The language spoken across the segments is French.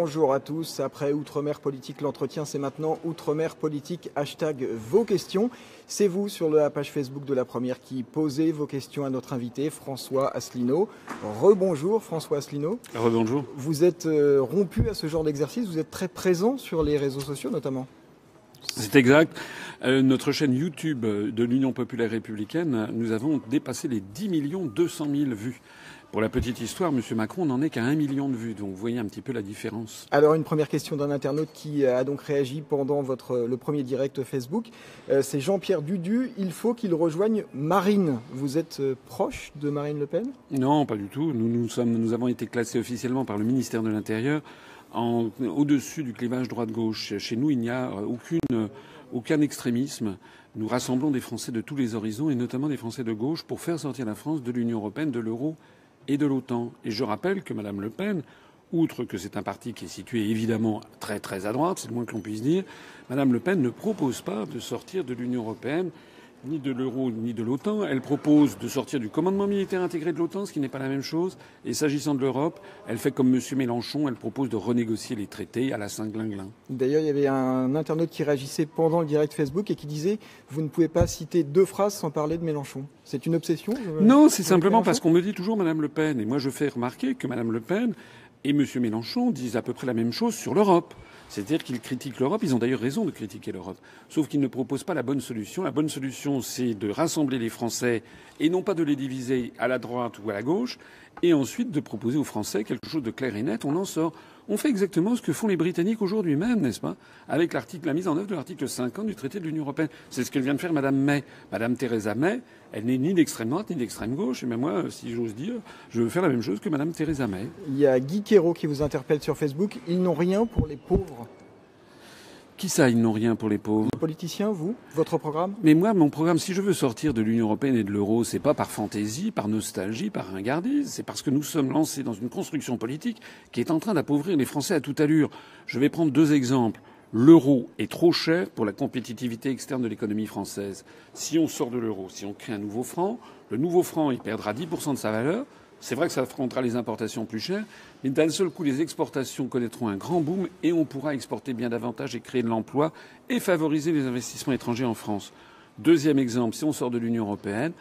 Bonjour à tous. Après Outre-mer Politique, l'entretien, c'est maintenant Outre-mer Politique, hashtag vos questions. C'est vous sur la page Facebook de La Première qui posez vos questions à notre invité, François Asselineau. Rebonjour François Asselineau. Rebonjour. Vous êtes rompu à ce genre d'exercice, vous êtes très présent sur les réseaux sociaux notamment. C'est exact. Notre chaîne YouTube de l'Union populaire républicaine, nous avons dépassé les 10 200 000 vues. Pour la petite histoire, M. Macron n'en est qu'à 1 million de vues, donc vous voyez un petit peu la différence. Alors une première question d'un internaute qui a donc réagi pendant le premier direct Facebook. C'est Jean-Pierre Dudu, il faut qu'il rejoigne Marine. Vous êtes proche de Marine Le Pen ? Non, pas du tout. Nous avons été classés officiellement par le ministère de l'Intérieur au-dessus du clivage droite-gauche. Chez nous, il n'y a aucun extrémisme. Nous rassemblons des Français de tous les horizons, et notamment des Français de gauche, pour faire sortir la France de l'Union européenne, de l'euro et de l'OTAN. Et je rappelle que Mme Le Pen, outre que c'est un parti qui est situé évidemment très très à droite, c'est le moins que l'on puisse dire, Mme Le Pen ne propose pas de sortir de l'Union européenne, ni de l'euro, ni de l'OTAN. Elle propose de sortir du commandement militaire intégré de l'OTAN, ce qui n'est pas la même chose. Et s'agissant de l'Europe, elle fait comme M. Mélenchon, elle propose de renégocier les traités à la Saint-Glinglin. D'ailleurs, il y avait un internaute qui réagissait pendant le direct Facebook et qui disait « Vous ne pouvez pas citer 2 phrases sans parler de Mélenchon ». C'est une obsession Non, c'est simplement parce qu'on me dit toujours Mme Le Pen. Et moi, je fais remarquer que Mme Le Pen et M. Mélenchon disent à peu près la même chose sur l'Europe. C'est-à-dire qu'ils critiquent l'Europe. Ils ont d'ailleurs raison de critiquer l'Europe. Sauf qu'ils ne proposent pas la bonne solution. La bonne solution, c'est de rassembler les Français et non pas de les diviser à la droite ou à la gauche. Et ensuite de proposer aux Français quelque chose de clair et net. On en sort. On fait exactement ce que font les Britanniques aujourd'hui même, n'est-ce pas? Avec la mise en œuvre de l'article 50 du traité de l'Union européenne. C'est ce que vient de faire Mme May. Mme Theresa May, elle n'est ni d'extrême droite ni d'extrême gauche. Et même moi, si j'ose dire, je veux faire la même chose que Mme Theresa May. Il y a Guy Quérault qui vous interpelle sur Facebook. Ils n'ont rien pour les pauvres. Qui ça, ils n'ont rien pour les pauvres? Les politiciens, vous, votre programme? Mais moi, mon programme, si je veux sortir de l'Union européenne et de l'euro, c'est pas par fantaisie, par nostalgie, par ringardise. C'est parce que nous sommes lancés dans une construction politique qui est en train d'appauvrir les Français à toute allure. Je vais prendre 2 exemples. L'euro est trop cher pour la compétitivité externe de l'économie française. Si on sort de l'euro, si on crée un nouveau franc, le nouveau franc, il perdra 10% de sa valeur. C'est vrai que ça rendra les importations plus chères, mais d'un seul coup, les exportations connaîtront un grand boom et on pourra exporter bien davantage et créer de l'emploi et favoriser les investissements étrangers en France. Deuxième exemple, si on sort de l'Union européenne,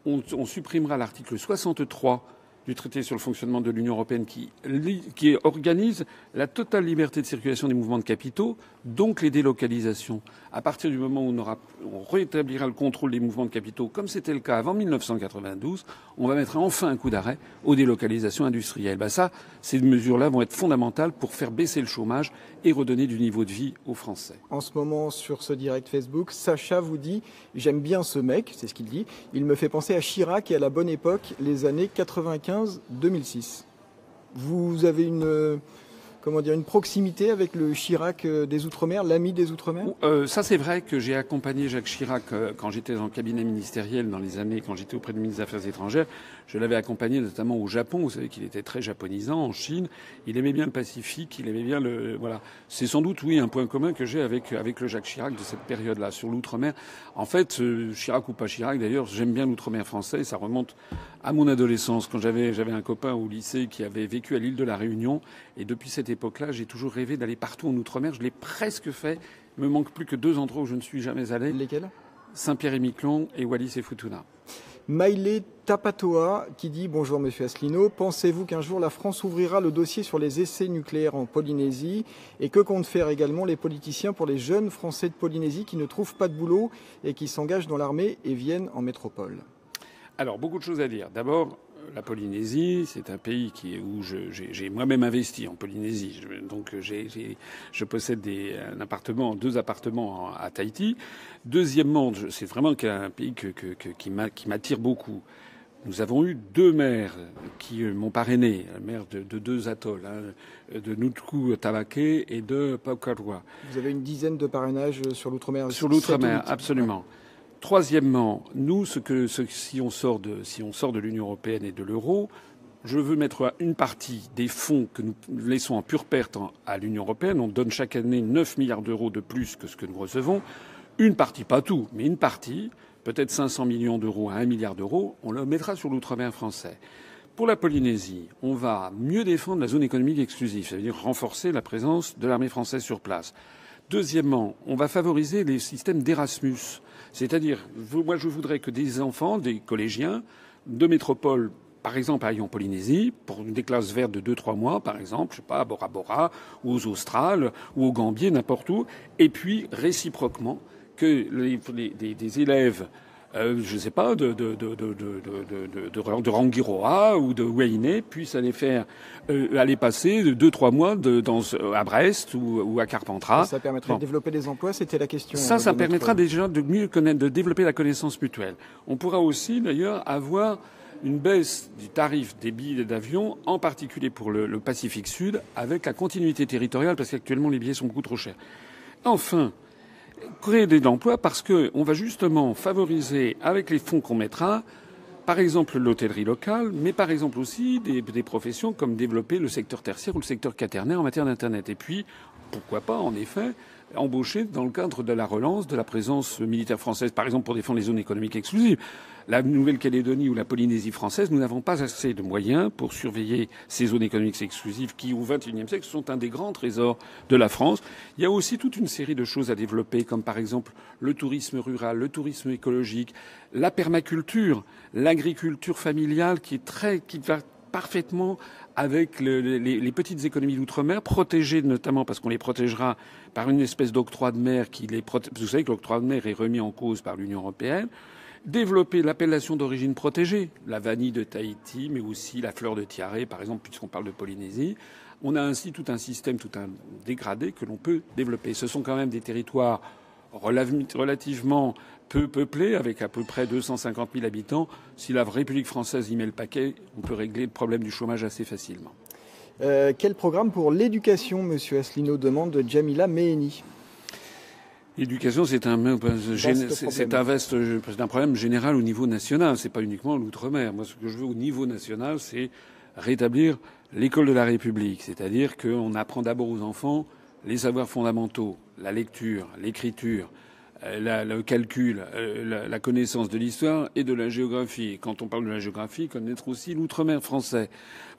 on supprimera l'article 63 du traité sur le fonctionnement de l'Union européenne qui organise la totale liberté de circulation des mouvements de capitaux, donc les délocalisations. À partir du moment où on rétablira le contrôle des mouvements de capitaux, comme c'était le cas avant 1992, on va mettre enfin un coup d'arrêt aux délocalisations industrielles. Ça, ces mesures-là vont être fondamentales pour faire baisser le chômage et redonner du niveau de vie aux Français. En ce moment, sur ce direct Facebook, Sacha vous dit « J'aime bien ce mec », c'est ce qu'il dit. Il me fait penser à Chirac et à la bonne époque, les années 95-2006. Vous avez une proximité avec le Chirac des Outre-mer, l'ami des Outre-mer? Ça, c'est vrai que j'ai accompagné Jacques Chirac quand j'étais dans le cabinet ministériel dans les années, quand j'étais auprès du ministre des Affaires étrangères. Je l'avais accompagné notamment au Japon. Vous savez qu'il était très japonisant, en Chine. Il aimait bien le Pacifique, il aimait bien voilà. C'est sans doute, oui, un point commun que j'ai avec le Jacques Chirac de cette période-là, sur l'Outre-mer. En fait, Chirac ou pas Chirac, d'ailleurs, j'aime bien l'Outre-mer français. Ça remonte à mon adolescence, quand j'avais un copain au lycée qui avait vécu à l'île de la Réunion. Et depuis cette époque-là, j'ai toujours rêvé d'aller partout en Outre-mer. Je l'ai presque fait. Il me manque plus que 2 endroits où je ne suis jamais allé. Lesquels? Saint-Pierre-et-Miquelon et Wallis et Futuna. Maïlé Tapatoa qui dit « Bonjour Monsieur Asselineau, pensez-vous qu'un jour la France ouvrira le dossier sur les essais nucléaires en Polynésie? Et que comptent faire également les politiciens pour les jeunes Français de Polynésie qui ne trouvent pas de boulot et qui s'engagent dans l'armée et viennent en métropole ?» Alors, beaucoup de choses à dire. D'abord, la Polynésie, c'est un pays où j'ai moi-même investi en Polynésie. Donc, je possède 2 appartements à Tahiti. Deuxièmement, c'est vraiment un pays qui m'attire beaucoup. Nous avons eu 2 maires qui m'ont parrainé, la maire de 2 atolls, de Nutku Tavake et de Paukarua. Vous avez une dizaine de parrainages sur l'outre-mer? Sur l'outre-mer, absolument. Troisièmement, nous, si on sort de l'Union européenne et de l'euro, je veux mettre une partie des fonds que nous laissons en pure perte à l'Union européenne. On donne chaque année 9 milliards d'euros de plus que ce que nous recevons. Une partie, pas tout, mais une partie, peut-être 500 millions d'euros à 1 milliard d'euros, on le mettra sur l'outre-mer français. Pour la Polynésie, on va mieux défendre la zone économique exclusive, ça veut dire renforcer la présence de l'armée française sur place. Deuxièmement, on va favoriser les systèmes d'Erasmus. C'est-à-dire, moi je voudrais que des enfants, des collégiens de métropole, par exemple aillent en Polynésie, pour des classes vertes de 2-3 mois, par exemple, je sais pas, à Bora Bora, ou aux Australes, ou au Gambier, n'importe où, et puis réciproquement, que des élèves je sais pas, de Rangiroa ou de Wainé puissent aller aller passer 2-3 mois à Brest ou à Carpentras. Ça permettrait de développer des emplois, c'était la question. Ça permettra déjà de mieux connaître, de développer la connaissance mutuelle. On pourra aussi, d'ailleurs, avoir une baisse du tarif des billets d'avion, en particulier pour le Pacifique Sud, avec la continuité territoriale, parce qu'actuellement les billets sont beaucoup trop chers. Enfin, créer des emplois parce qu'on va justement favoriser, avec les fonds qu'on mettra, par exemple l'hôtellerie locale, mais par exemple aussi des professions comme développer le secteur tertiaire ou le secteur quaternaire en matière d'Internet. Et puis, pourquoi pas, en effet, embaucher dans le cadre de la relance de la présence militaire française, par exemple pour défendre les zones économiques exclusives. La Nouvelle-Calédonie ou la Polynésie française, nous n'avons pas assez de moyens pour surveiller ces zones économiques exclusives qui, au XXIe siècle, sont un des grands trésors de la France. Il y a aussi toute une série de choses à développer, comme par exemple le tourisme rural, le tourisme écologique, la permaculture, l'agriculture familiale qui va parfaitement avec les petites économies d'outre-mer, protégées notamment parce qu'on les protégera par une espèce d'octroi de mer Vous savez que l'octroi de mer est remis en cause par l'Union européenne. Développer l'appellation d'origine protégée, la vanille de Tahiti, mais aussi la fleur de Tiare, par exemple, puisqu'on parle de Polynésie. On a ainsi tout un système, tout un dégradé que l'on peut développer. Ce sont quand même des territoires relativement peu peuplés, avec à peu près 250 000 habitants. Si la République française y met le paquet, on peut régler le problème du chômage assez facilement. Quel programme pour l'éducation, monsieur Asselineau, demande Djamila Meheni? L'éducation, c'est un problème général au niveau national. C'est pas uniquement l'outre-mer. Moi, ce que je veux au niveau national, c'est rétablir l'école de la République. C'est-à-dire qu'on apprend d'abord aux enfants les savoirs fondamentaux, la lecture, l'écriture, le calcul, la connaissance de l'histoire et de la géographie. Et quand on parle de la géographie, connaître aussi l'outre-mer français.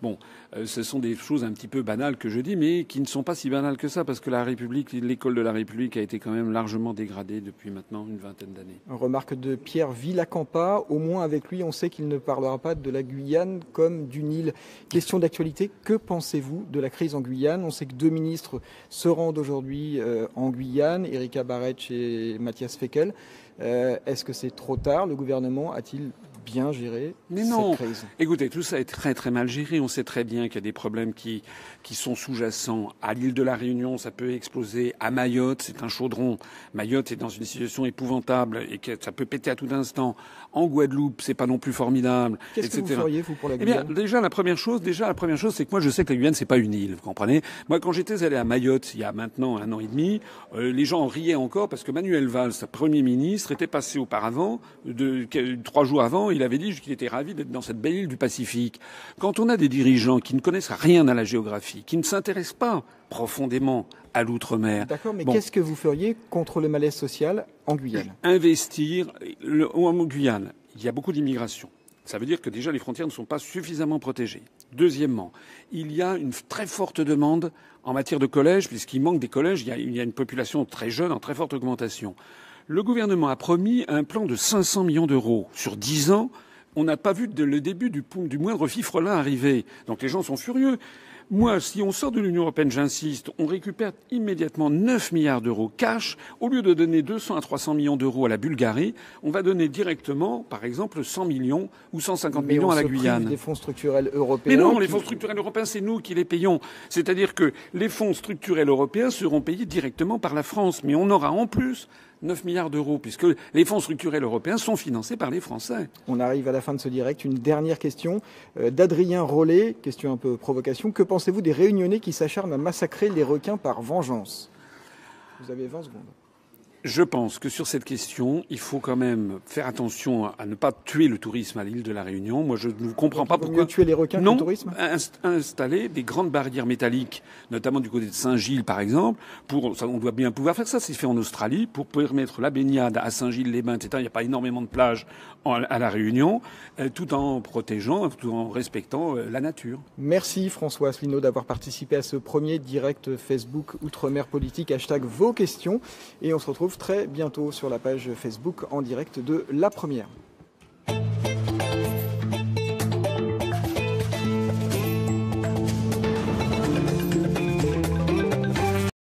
Bon, ce sont des choses un petit peu banales que je dis, mais qui ne sont pas si banales que ça, parce que la République, l'école de la République a été quand même largement dégradée depuis maintenant une vingtaine d'années. Remarque de Pierre Villacampa. Au moins avec lui, on sait qu'il ne parlera pas de la Guyane comme d'une île. Question d'actualité, que pensez-vous de la crise en Guyane? On sait que 2 ministres se rendent aujourd'hui en Guyane, Erika Barretch et Mathias Fekl. Est-ce que c'est trop tard? Le gouvernement a-t-il bien géré cette crise? Écoutez, tout ça est très très mal géré. On sait très bien qu'il y a des problèmes qui sont sous-jacents. À l'île de la Réunion, ça peut exploser. À Mayotte, c'est un chaudron. Mayotte est dans une situation épouvantable et que ça peut péter à tout instant. En Guadeloupe, c'est pas non plus formidable. Qu'est-ce que vous feriez, vous, pour la Eh Guyane? bien, déjà, la première chose, c'est que moi, je sais que la Guyane, c'est pas une île. Vous comprenez? Moi, quand j'étais allé à Mayotte, il y a maintenant 1 an et demi, les gens en riaient encore parce que Manuel Valls, Premier ministre, était passé auparavant, 3 jours avant, il avait dit qu'il était ravi d'être dans cette belle île du Pacifique. Quand on a des dirigeants qui ne connaissent rien à la géographie, qui ne s'intéressent pas profondément à l'outre-mer. D'accord, mais qu'est-ce que vous feriez contre le malaise social en Guyane? Investir en Guyane. Il y a beaucoup d'immigration. Ça veut dire que déjà les frontières ne sont pas suffisamment protégées. Deuxièmement, il y a une très forte demande en matière de collèges, puisqu'il manque des collèges. Il y a une population très jeune en très forte augmentation. Le gouvernement a promis un plan de 500 millions d'euros sur 10 ans. On n'a pas vu le début du moindre fifrelin arriver. Donc les gens sont furieux. Moi, si on sort de l'Union européenne, j'insiste, on récupère immédiatement 9 milliards d'euros cash. Au lieu de donner 200 à 300 millions d'euros à la Bulgarie, on va donner directement, par exemple, 100 millions ou 150 millions à la Guyane. Mais des fonds structurels européens. Mais non, les fonds structurels européens, c'est nous qui les payons. C'est-à-dire que les fonds structurels européens seront payés directement par la France. Mais on aura en plus 9 milliards d'euros, puisque les fonds structurels européens sont financés par les Français. On arrive à la fin de ce direct. Une dernière question d'Adrien Rollet, question un peu provocation. Que pensez-vous des Réunionnais qui s'acharnent à massacrer les requins par vengeance? Vous avez 20 secondes. Je pense que sur cette question, il faut quand même faire attention à ne pas tuer le tourisme à l'île de la Réunion. Moi, je ne comprends pas pourquoi. Mieux tuer les requins que le tourisme. Installer des grandes barrières métalliques, notamment du côté de Saint-Gilles, par exemple. On doit bien pouvoir faire ça. C'est fait en Australie pour permettre la baignade à Saint-Gilles-les-Bains, etc. Il n'y a pas énormément de plages à la Réunion, tout en protégeant, tout en respectant la nature. Merci François Asselineau d'avoir participé à ce premier direct Facebook Outre-mer Politique. #vos questions. Et on se retrouve très bientôt sur la page Facebook en direct de La Première.